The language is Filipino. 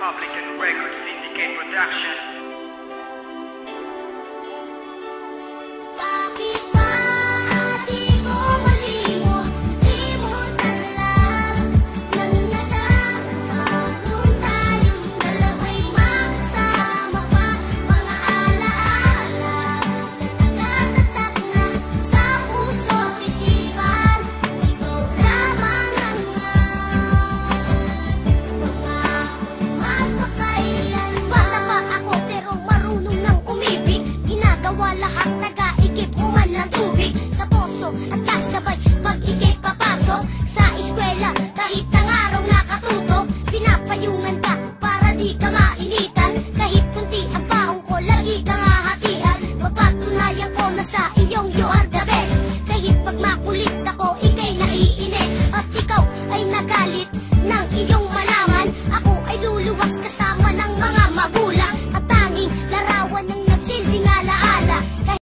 Public and Record Syndicate Production. Lahat nag-aigib uman ng tubig sa poso at kasabay mag-igib papasok sa eskwela kahit